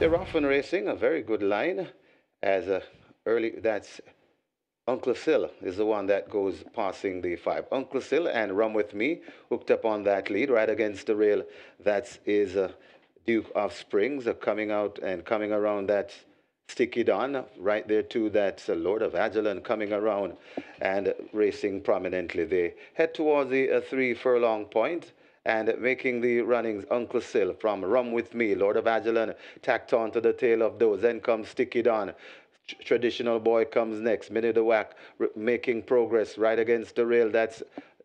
They're often racing a very good line as that's Uncle Sill is the one that goes passing the five. Uncle Sill and Rum With Me hooked up on that lead right against the rail. That is Duke of Springs coming out and coming around that Sticky Don right there too. That's Lord of Agilon coming around and racing prominently. They head towards the 3 furlong point and making the runnings. Uncle Sill from Rum With Me, Lord of Agilon tacked on to the tail of those. Then comes Sticky Don. Traditional Boy comes next. Minnie the Whack making progress right against the rail. That's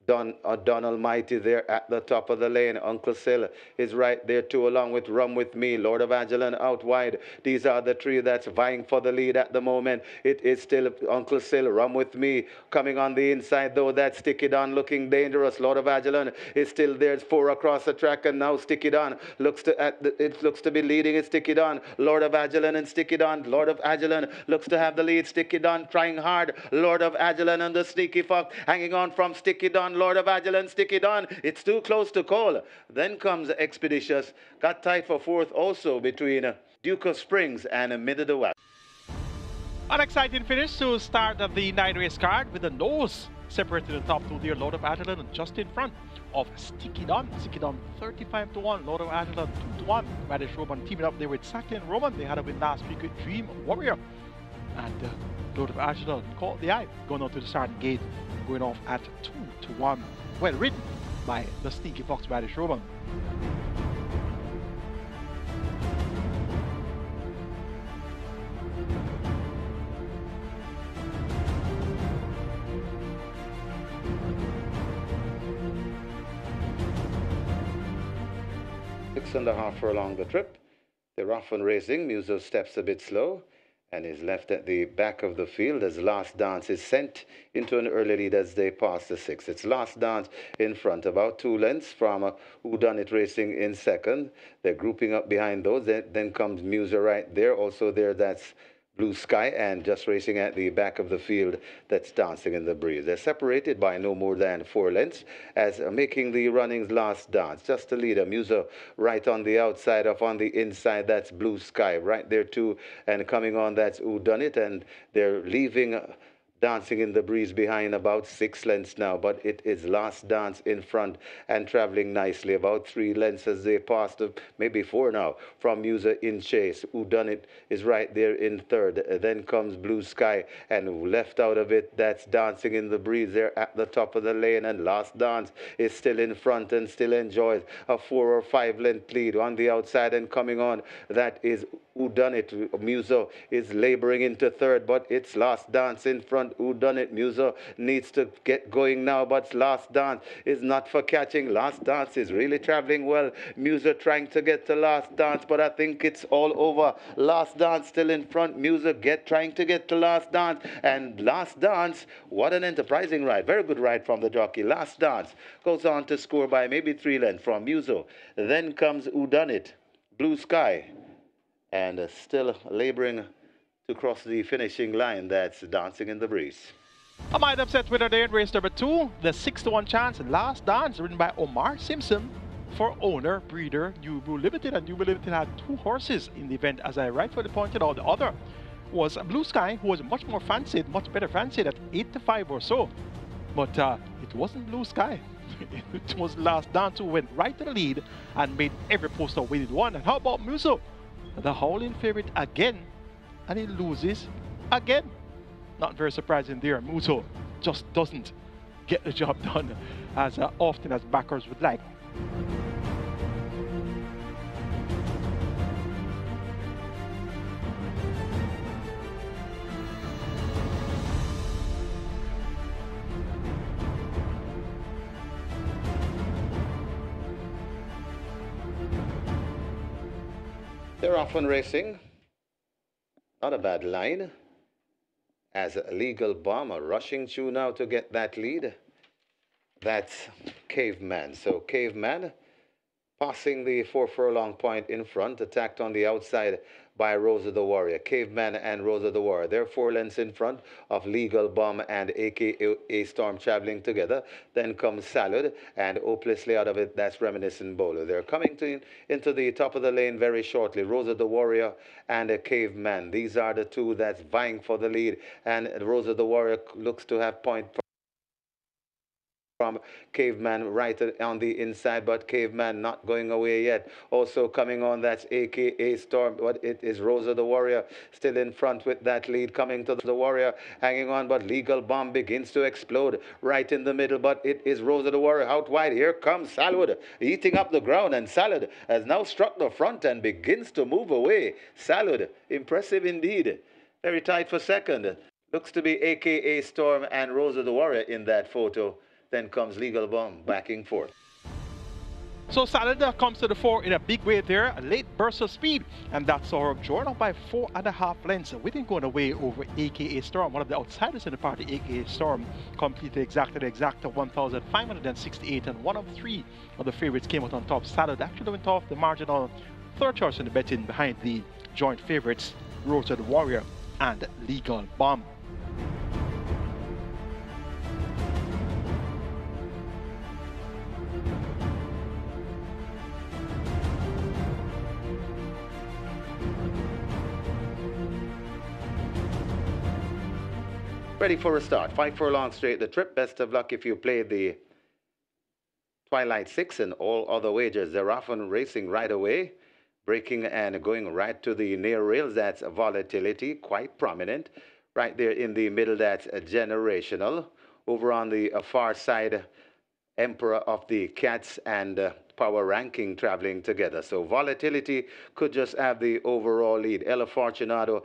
Don Almighty there at the top of the lane. Uncle Sill is right there too, along with Rum With Me. Lord of Agilon out wide. These are the three that's vying for the lead at the moment. It is still Uncle Sill, Rum With Me coming on the inside though. That's Sticky Don looking dangerous. Lord of Agilon is still there. It's 4 across the track, and now Sticky Don looks to be leading. It's Sticky Don, Lord of Agilon and Sticky Don. Lord of Agilon looks to have the lead. Sticky Don trying hard. Lord of Agilon and the Sneaky Fox hanging on from Sticky Don. Lord of Agilon, Sticky Don. It's too close to call. Then comes Expeditious. Got tight for fourth also between Duke of Springs and Minnie the Whack. An exciting finish to start of the 9-race card with the nose separated the top two there. Lord of Agilon just in front of Sticky Don. Sticky Don 35-1. Lord of Agilon 2-1. Radish Roman teaming up there with Saki and Roman. They had a win last week with Dream Warrior. And Lord of Agilon caught the eye going on to the starting gate, going off at 2-1. Well ridden by the Sneaky Fox Radish Roman. Six and a half furlong the trip. They're often racing. Muso steps a bit slow and is left at the back of the field as Last Dance is sent into an early lead as they pass the 6. It's Last Dance in front, about 2 lengths from Who Done It Racing in second. They're grouping up behind those. Then comes Muser right there. Also there, that's Blue Sky, and just racing at the back of the field, that's Dancing in the Breeze. They're separated by no more than 4 lengths as making the runnings Last Dance. Just the leader, Muser right on the outside. Off on the inside, that's Blue Sky right there too, and coming on, that's Who Done It, and they're leaving Dancing in the Breeze behind about 6 lengths now, but it is Last Dance in front and traveling nicely about 3 lengths as they pass maybe 4 now from Muser in chase. Who Done It is right there in third. Then comes Blue Sky, and left out of it, that's Dancing in the Breeze there at the top of the lane, and Last Dance is still in front and still enjoys a 4 or 5 length lead on the outside, and coming on, that is Who Done It. Muso is laboring into third, but it's Last Dance in front. Who Done It. Muso needs to get going now, but Last Dance is not for catching. Last Dance is really traveling well. Muso trying to get to Last Dance, but I think it's all over. Last Dance still in front. Muso trying to get to Last Dance, and Last Dance, what an enterprising ride. Very good ride from the jockey. Last Dance goes on to score by maybe 3 lengths from Muso. Then comes Who Done It. Blue Sky, and still laboring to cross the finishing line, that's Dancing in the Breeze. I might upset winner there in race number 2, the 6-1 chance, Last Dance, ridden by Omar Simpson for owner, breeder, New Blue Limited. And New Blue Limited had 2 horses in the event, as I rightfully pointed out. The other was Blue Sky, who was much more fancied, much better fancied at 8-5 or so. But it wasn't Blue Sky. It was Last Dance who went right to the lead and made every poster weighted one. And how about Muso? The howling favorite again, and he loses again. Not very surprising there. Muso just doesn't get the job done as often as backers would like. They're often racing. Not a bad line. As a Legal Bomber rushing through now to get that lead. That's Caveman. So Caveman passing the 4 furlong point in front, attacked on the outside by Rosa the Warrior. Caveman and Rosa the Warrior. They're 4 lengths in front of Legal Bomb and AKA Storm traveling together. Then comes Salad and hopelessly out of it, that's Reminiscent Bowler. They're coming into the top of the lane very shortly. Rosa the Warrior and a Caveman. These are the two that's vying for the lead. And Rosa the Warrior looks to have point from Caveman right on the inside, but Caveman not going away yet. Also coming on, that's AKA Storm, but it is Rosa the Warrior still in front with that lead coming to the Warrior, hanging on, but Legal Bomb begins to explode right in the middle, but it is Rosa the Warrior out wide. Here comes Salad eating up the ground, and Salad has now struck the front and begins to move away. Salad, impressive indeed. Very tight for second. Looks to be AKA Storm and Rosa the Warrior in that photo. Then comes Legal Bomb backing fourth. So Salad comes to the fore in a big way there, a late burst of speed, and that's our drawn up by 4.5 lengths. We didn't go away over AKA Storm, one of the outsiders in the party. AKA Storm completed exactly the exact 1,568, and one of 3 of the favorites came out on top. Salad actually went off the marginal third choice in the betting behind the joint favorites, Rosa the Warrior and Legal Bomb. Ready for a start. 5 furlongs straight the trip. Best of luck if you play the Twilight 6 and all other wagers. They're often racing right away, braking and going right to the near rails. That's Volatility, quite prominent. Right there in the middle, that's Generational. Over on the far side, Emperor of the Cats and Power Ranking traveling together. So Volatility could just have the overall lead. Ella Fortunato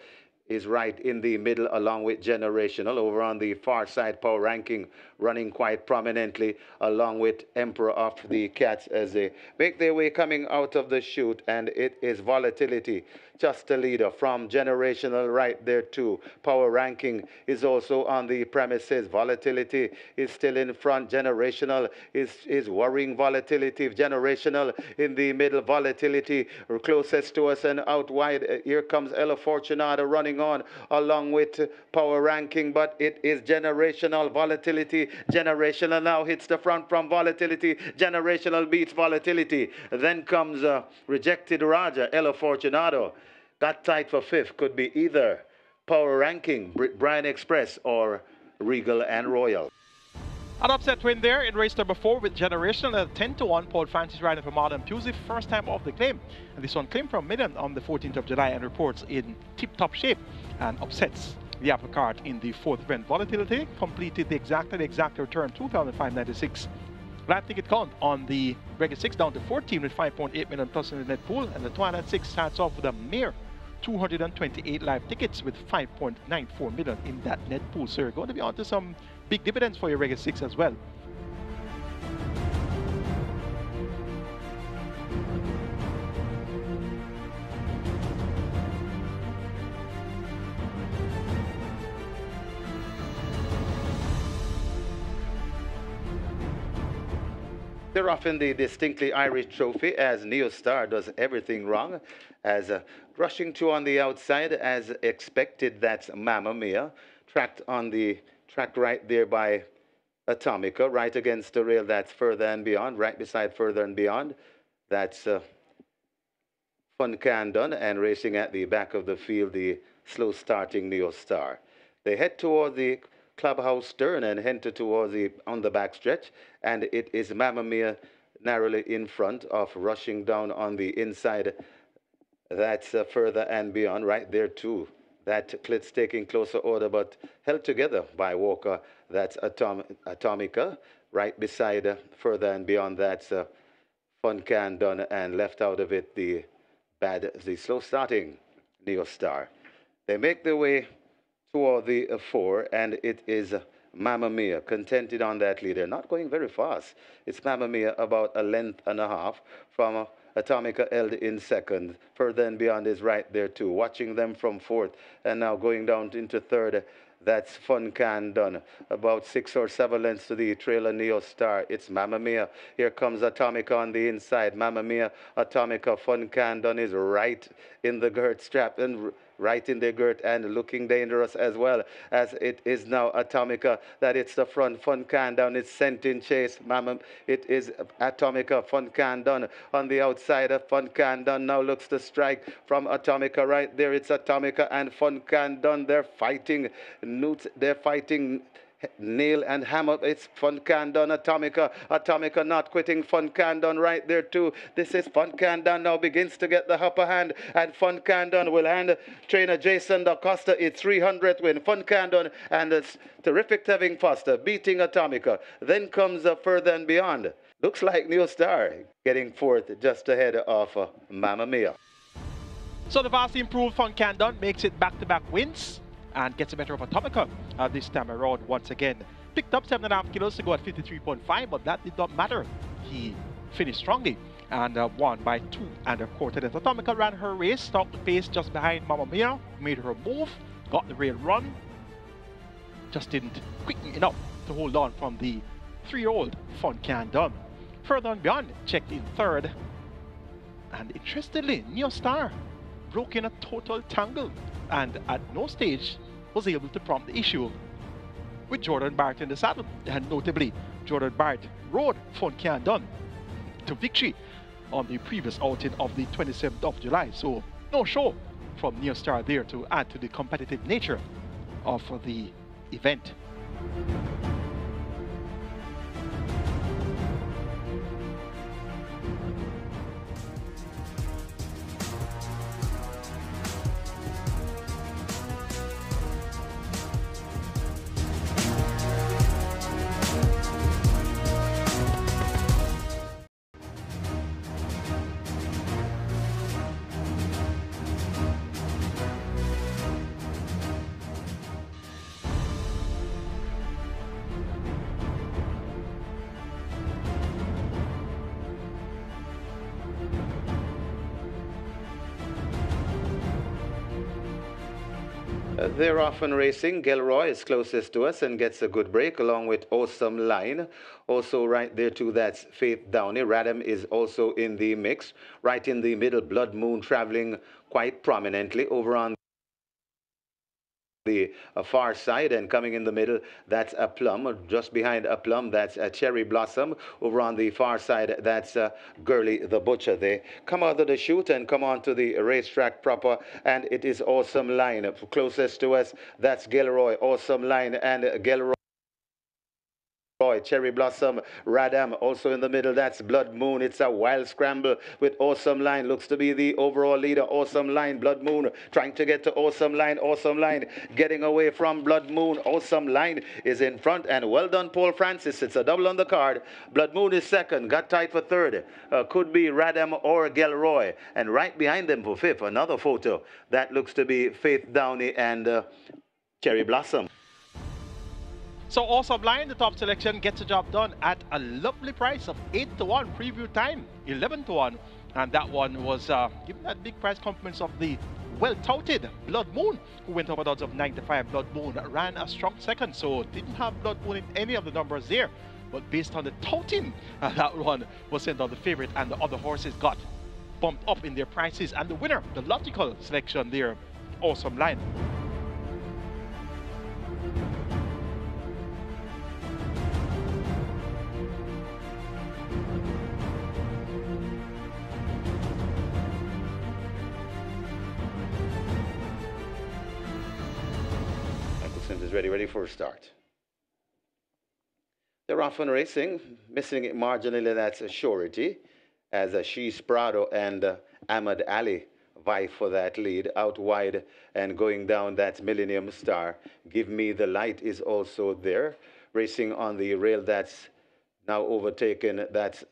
is right in the middle along with Generational. Over on the far side, Power Ranking running quite prominently along with Emperor of the Cats as they make their way coming out of the chute, and it is Volatility just a leader from Generational right there too. Power Ranking is also on the premises. Volatility is still in front. Generational is worrying Volatility. Generational in the middle. Volatility closest to us and out wide. Here comes Ella Fortunato running on along with Power Ranking, but it is Generational. Volatility. Generational now hits the front from Volatility. Generational beats Volatility. Then comes Rejected Raja, Ella Fortunato. Got tight for 5th. Could be either Power Ranking, Brian Express, or Regal and Royal. An upset win there in race number 4 with Generational at 10-1. Paul Francis riding for Modern Pusey, first time off the claim. And this one came from Midland on the 14th of July and reports in tip-top shape and upsets the apple cart in the 4th event. Volatility completed the exact return, 2,596. Live ticket count on the Regular 6 down to 14 with 5.8 million plus in the net pool, and the Twilight 6 starts off with a mere 228 live tickets with 5.94 million in that net pool. So you're going to be onto some big dividends for your Regular 6 as well. They're off in the distinctly Irish trophy as Neo Star does everything wrong. As rushing to on the outside as expected, that's Mamma Mia. Tracked on the track right there by Atomica, right against the rail, that's Further and Beyond. Right beside Further and Beyond, that's Fun Can Done, and racing at the back of the field, the slow starting Neo Star. They head toward the clubhouse turn and enter towards on the back stretch, and it is Mamma Mia narrowly in front of rushing down on the inside. That's Further and Beyond right there too. That Clit's taking closer order, but held together by Walker. That's Atomica right beside Further and Beyond. That's Fun Can Done, and left out of it the slow starting Neo Star. They make their way toward the 4, and it is Mamma Mia contented on that leader. Not going very fast. It's Mamma Mia about a length and a half from Atomica held in second. Further and Beyond is right there too. Watching them from 4th, and now going down into 3rd. That's Fun Can done. About 6 or 7 lengths to the trailer Neo Star. It's Mamma Mia. Here comes Atomica on the inside. Mamma Mia, Atomica. Fun Can done is right in the girt strap and right in the girt and looking dangerous as well as it is now Atomica. That it's the front. Fun Can down. It's sent in chase. Mamma, it is Atomica. Fun Can done on the outside of Fun Can done. Now looks to strike from Atomica right there. It's Atomica and Fun Can done. They're fighting. They're fighting nail and hammer. It's Fun Can done. Atomica. Atomica not quitting. Fun Can done right there too. This is Fun Can done now begins to get the upper hand, and Fun Can done will hand trainer Jason Da Costa its 300th win. Fun Can done and it's terrific Tevin Foster beating Atomica. Then comes Further and Beyond. Looks like New Star getting fourth just ahead of Mamma Mia. So the vastly improved Fun Can done makes it back-to-back wins and gets a better of Atomica this time around once again. Picked up 7.5 kilos to go at 53.5, but that did not matter. He finished strongly and won by 2.25 lengths. Atomica ran her race, stopped the pace just behind Mamma Mia, made her move, got the rail run, just didn't quicken enough to hold on from the 3-year-old Fun Can done. Further and Beyond checked in third, and interestingly, Neo Star broke in a total tangle and at no stage was able to prompt the issue with Jordan Barrett in the saddle. And notably, Jordan Barrett rode Fun Can done to victory on the previous outing of the 27th of July. So no show from Neo Star there to add to the competitive nature of the event. They're often racing. Gilroy is closest to us and gets a good break along with Awesome Line. Also right there too, that's Faith Downey. Radham is also in the mix. Right in the middle, Blood Moon traveling quite prominently over on the far side, and coming in the middle, that's a Plum. Just behind a Plum, that's a Cherry Blossom. Over on the far side, that's Gurley the Butcher. They come out of the chute and come on to the racetrack proper, and it is Awesome Line. Closest to us, that's Gilroy, Awesome Line, and Gilroy. Cherry Blossom, Radham also in the middle. That's Blood Moon. It's a wild scramble with Awesome Line. Looks to be the overall leader. Awesome Line, Blood Moon trying to get to Awesome Line. Awesome Line getting away from Blood Moon. Awesome Line is in front, and well done, Paul Francis. It's a double on the card. Blood Moon is second. Got tied for third. Could be Radham or Gilroy. And right behind them for fifth, another photo. That looks to be Faith Downey and Cherry Blossom. So Awesome Line, the top selection, gets the job done at a lovely price of 8-1. Preview time 11-1, and that one was given that big price compliments of the well-touted Blood Moon, who went over odds of 9-5. Blood Moon ran a strong second, so didn't have Blood Moon in any of the numbers there. But based on the touting, that one was sent on the favorite, and the other horses got bumped up in their prices. And the winner, the logical selection there, Awesome Line. Is ready for a start. They're often racing, missing it marginally, that's a surety, as Shees Prado and Ahmad Ali vie for that lead. Out wide and going down, that's Millennium Star. Give Me the Light is also there. Racing on the rail, that's now overtaken, that's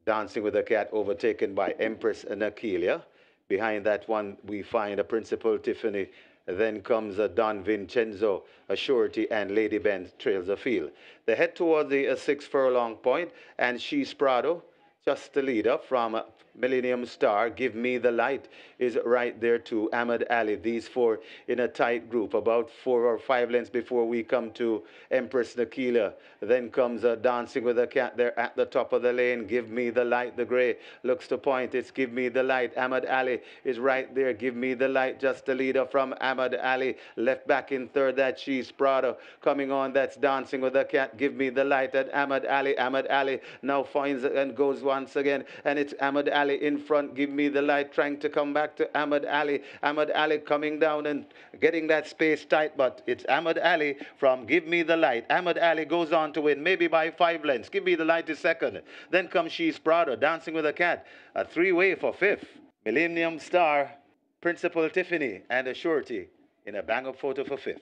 Dancing with a Cat, overtaken by Empress Nakilia. Behind that one, we find a Principal Tiffany. Then comes Don Vincenzo, a surety, and Lady Ben trails the field. They head toward the 6 furlong point, and She's Prado just the leader from Millennium Star. Give Me the Light is right there too. Ahmad Ali. These four in a tight group. About 4 or 5 lengths before we come to Empress Nakila. Then comes Dancing with a Cat there at the top of the lane. Give Me the Light. The grey looks to point. It's Give Me the Light. Ahmad Ali is right there. Give Me the Light. Just the leader from Ahmad Ali. Left back in third. That's She's Prada. Coming on. That's Dancing with a Cat. Give Me the Light at Ahmad Ali. Ahmad Ali now finds and goes once again. And it's Ahmad Ali in front. Give Me the Light. Trying to come back to Ahmad Ali. Ahmad Ali coming down and getting that space tight. But it's Ahmad Ali from Give Me the Light. Ahmad Ali goes on to win. Maybe by 5 lengths. Give Me the Light is second. Then comes She's Prada. Dancing with a Cat. A 3-way for 5th. Millennium Star. Principal Tiffany and a surety in a bang-up photo for 5th.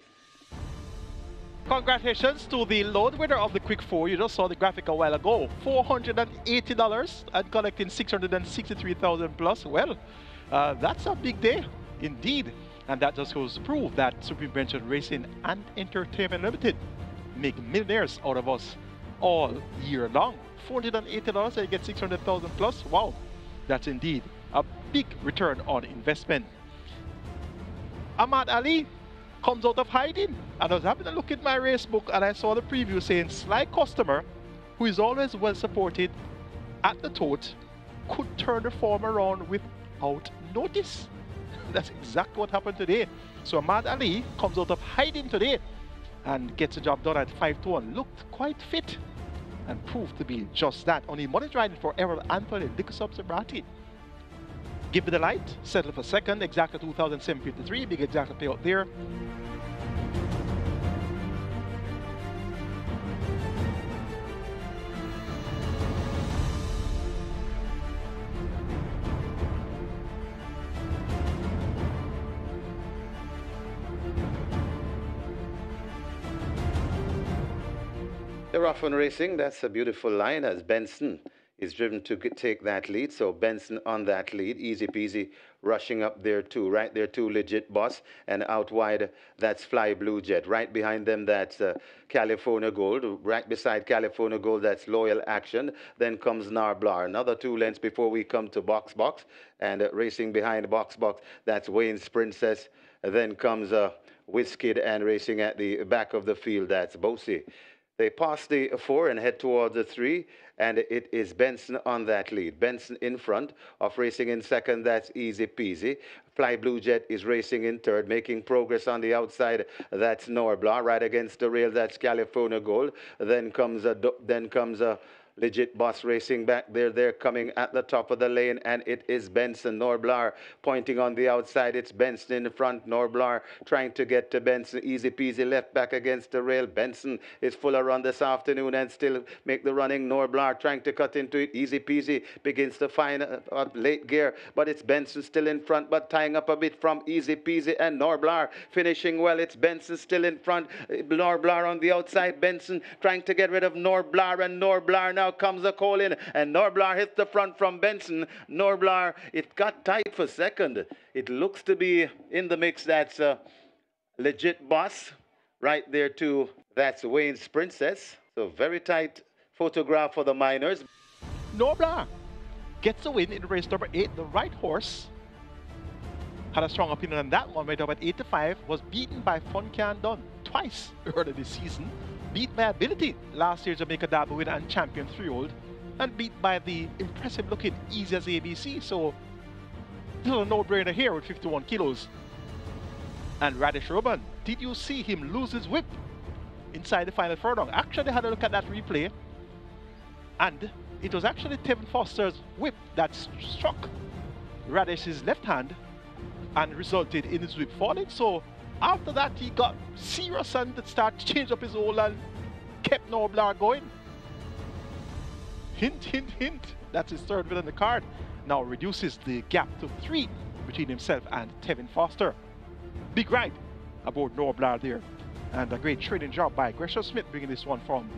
Congratulations to the lone winner of the Quick 4. You just saw the graphic a while ago. $480 and collecting $663,000 plus. Well, that's a big day indeed. And that just goes to prove that Supreme Benson Racing and Entertainment Limited make millionaires out of us all year long. $480 and you get $600,000 plus. Wow, that's indeed a big return on investment. Ahmad Ali comes out of hiding. And I was having a look at my race book and I saw the preview saying sly customer who is always well supported at the tote could turn the form around without notice. That's exactly what happened today. So Ahmad Ali comes out of hiding today and gets the job done at 5-1. Looked quite fit and proved to be just that. Only money riding for Errol Anthony, Dickerson Sabrati. Give Me the Light, settle for second, exactly 2,753, big exact payout there. They're off on racing. That's a beautiful line as Benson is driven to take that lead. So Benson on that lead. Easy peasy rushing up there too. Right there too, Legit Boss. And out wide, that's Fly Blue Jet. Right behind them, that's California Gold. Right beside California Gold, that's Loyal Action. Then comes Narblar. Another 2 lengths before we come to Box Box. And racing behind Box Box, that's Wayne's Princess. Then comes Wizkid and racing at the back of the field, that's Bosie. They pass the 4 and head towards the 3, and it is Benson on that lead. Benson in front of racing in second, that's Easy Peasy. Fly Blue Jet is racing in third, making progress on the outside, that's Norbla. Right against the rail, that's California Gold. Then comes a Legit Boss racing back there. They're coming at the top of the lane, and it is Benson. Norblar pointing on the outside. It's Benson in the front. Norblar trying to get to Benson. Easy peasy left back against the rail. Benson is full of run this afternoon and still make the running. Norblar trying to cut into it. Easy peasy begins to find a late gear, but it's Benson still in front, but tying up a bit from Easy Peasy and Norblar finishing well. It's Benson still in front. Norblar on the outside. Benson trying to get rid of Norblar, and Norblar now comes a call in, and Norblar hits the front from Benson. Norblar, it got tight for second. It looks to be in the mix. That's Legit Boss right there too. That's Wayne's Princess. So very tight photograph for the minors. Norblar gets a win in race number 8. The right horse had a strong opinion on that one. Right up at 8-5. Was beaten by Fun Can Done twice earlier this season. Beat by Ability, last year's Jamaica Derby winner and champion 3-year-old, and beat by the impressive looking Easy as ABC. So this is a no-brainer here with 51 kilos. And Radish Roban, did you see him lose his whip inside the final furlong? Actually, I had a look at that replay, and it was actually Tevin Foster's whip that struck Radish's left hand and resulted in his whip falling. So after that, he got serious and started to change up his hole and kept Norblar going. Hint, hint, hint. That's his third win on the card. Now reduces the gap to 3 between himself and Tevin Foster. Big ride aboard Norblar there. And a great training job by Gresham Smith, bringing this one from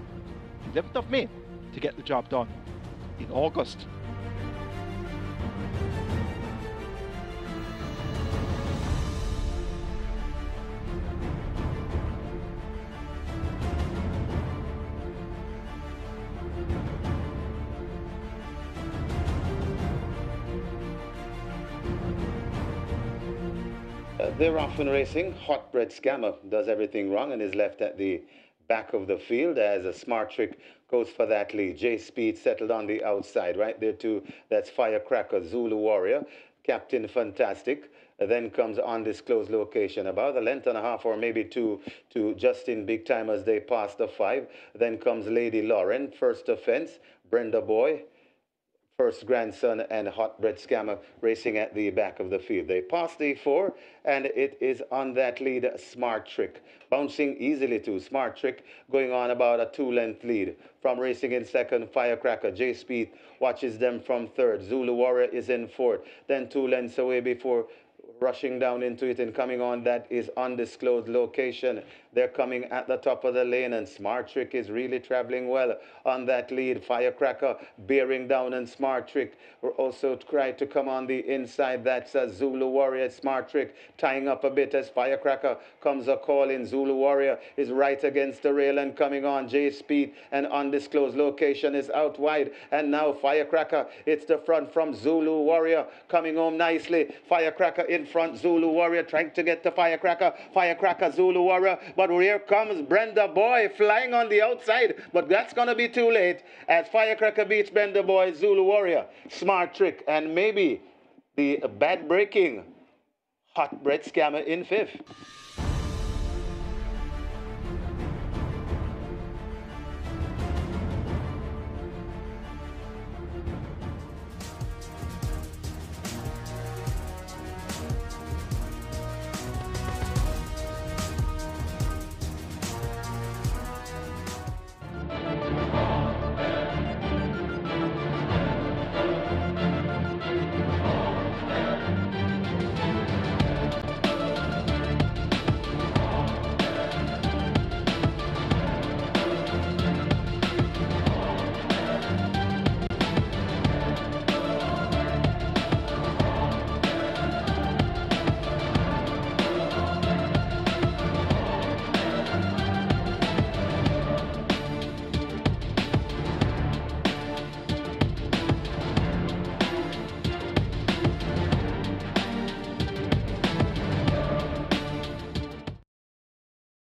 11th of May to get the job done in August. They're often racing. Hot Bread Scammer does everything wrong and is left at the back of the field as a Smart Trick goes for that lead. J Speed settled on the outside. Right there too, that's Firecracker, Zulu Warrior, Captain Fantastic. Then comes Undisclosed Location, about a length and a half or maybe two to Justin Big Time as they pass the 5. Then comes Lady Lauren, First Offense, Brenda Boy, First Grandson, and Hot Bread Scammer racing at the back of the field. They pass the 4, and it is on that lead, Smart Trick. Bouncing easily to Smart Trick, going on about a 2-length lead. From racing in second, Firecracker. J Speed watches them from third. Zulu Warrior is in fourth. Then 2 lengths away before rushing down into it and coming on, that is Undisclosed Location. They're coming at the top of the lane, and Smart Trick is really traveling well on that lead. Firecracker bearing down, and Smart Trick will also try to come on the inside. That's a Zulu Warrior. Smart Trick tying up a bit as Firecracker comes a call in. Zulu Warrior is right against the rail and coming on. J Speed and Undisclosed Location is out wide, and now Firecracker, it's the front from Zulu Warrior coming home nicely. Firecracker in front, Zulu Warrior trying to get to Firecracker. Firecracker, Zulu Warrior, but here comes Brenda Boy flying on the outside, but that's going to be too late as Firecracker beats Brenda Boy, Zulu Warrior, Smart Trick, and maybe the bad breaking Hot Bread Scammer in 5th.